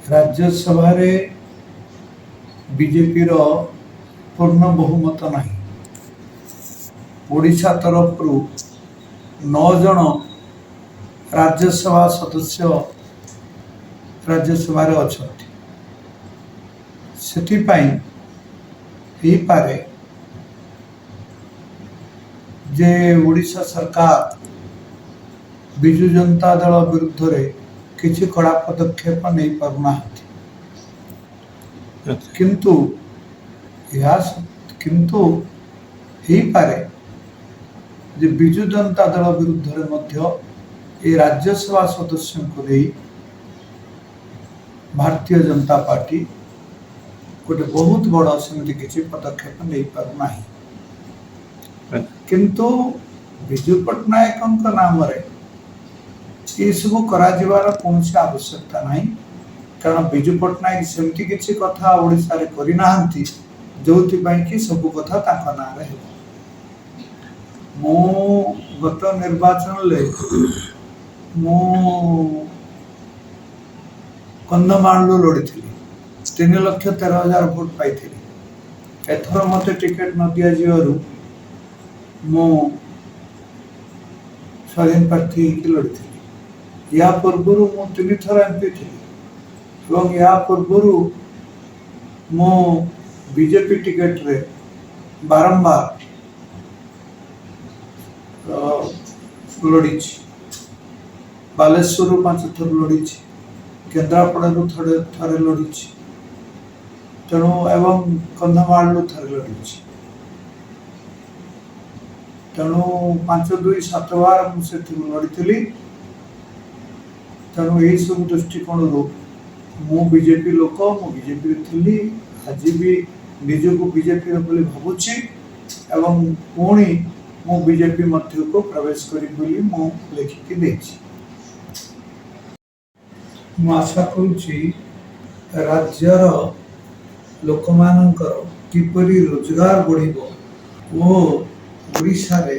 राज्यसभा रे बीजेपी रो पूर्ण बहुमत नहीं। ओडिशा तरफ 9 जन राज्यसभा सदस्य राज्यसभा रे अछंती। सेथिपाई ही पारे जे ओडिशा सरकार विजु जनता दल विरुद्ध रे किसी कड़ा पदक्षेप नहीं पारुना। किंतु ही पारे जे विजु जनता दल विरुद्ध रे मध्य ए राज्यसभा सदस्यों को दे भारतीय जनता पार्टी गोटे बहुत बड़ सेमती किसी पदक्षेप नहीं पारुना। किंतु विजु पट्टनायक नाम रे ये सब करा जिवार कौन सी आवश्यकता नहीं। कारण विजु पट्टनायक सेमती किसी कथा ओडिशा रे करि नाहंती जोथि पई कि सब कथा ताका ना रे। मो गत निर्वाचन ले मो कंधमाल लड़ी थी 3,13,000 भोट पाई थी। एथर मते टिकेट न दिया जिवारु मो स्वाधीन प्रार्थी की लड़ी थी। या पूर्व मु 3 थर एमपी थी और या पूर्व मो बीजेपी टिकेट रे बारंबार लड़ी। बालेश्वर 5 थर लड़ी, केन्द्रापड़ा थे लड़ी, तेणु एवं कंधमाल थे लड़ी। तेणु 5-2-7 बार मुझे लड़ी। तेणु यही सब दृष्टिकोण मु बीजेपी लोक मु बीजेपी थी। आज भी निजक बीजेपी भावुची एवं पुणी मु बीजेपी मध्य को प्रवेश करी मु लिखिकी देछि। मु आशा करुछि राज्यर लोक मानकर किपरि रोजगार बढ़िबो ओ ओडिशा रे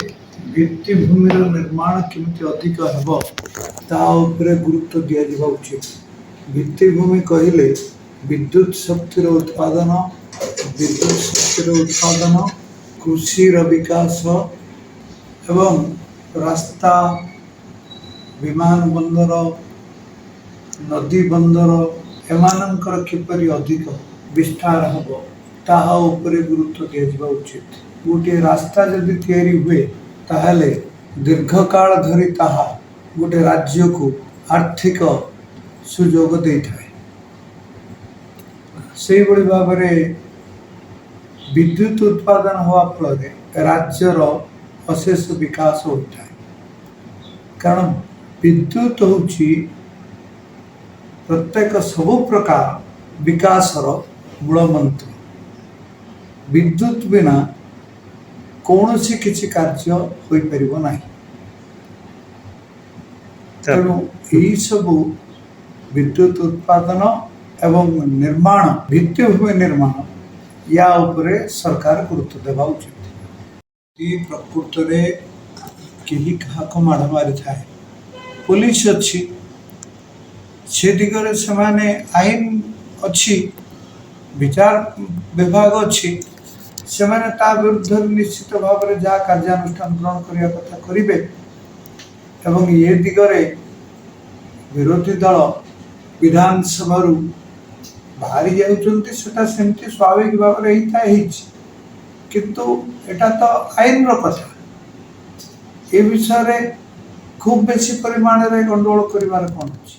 भित्तिभूमि निर्माण केमती अधिक हेबो ता उपरे गुरुत्व दिया जिबा उचित। भित्तिभूमि कहले विद्युत शक्तिर उत्पादन, कृषि विकास एवं रास्ता, विमान बंदर, नदी बंदर एमानंकर किपरि अधिक विस्तार हेबो ताहा उपरे गुरुत्व दिया जिबा उचित। गोटे रास्ता जदि तैयारी हुए ताहले दीर्घकाल धरी ताहा गोटे राज्य को आर्थिक सुजोग देता है। से बड़ी भाव में विद्युत उत्पादन हुआ फल राज्यर अशेष विकास होता है। कारण विद्युत होची प्रत्येक सबु प्रकार विकासर मूल मंत्र। विद्युत बिना कौन सी किसी कार्य हो परिबो नहीं। तेणु यही सबू विद्युत उत्पादन एवं निर्माण भित्तिभूमि निर्माण या उपरे सरकार गुरुत्व देवा उचित। प्रकृत रे केही काहाको माड़ मारी थाए पुलिस अच्छी से दिगरे से माने आईन अच्छी विचार विभाग अच्छी से माने ता विरुद्ध निश्चित भाव में जहाँ कार्यानुष्ठान ग्रहण करने कथा करेंगे। एवं ये दिगरे विरोधी दल विधानसभा बाहरी जाउछन्ति सेटा सेमती स्वाभाविक भाव में ही था किंतु एटा तो आईन रो कथा। ए विषय रे खूब बेसी परिमाण रे गंडगोल करिवार कोन अछि।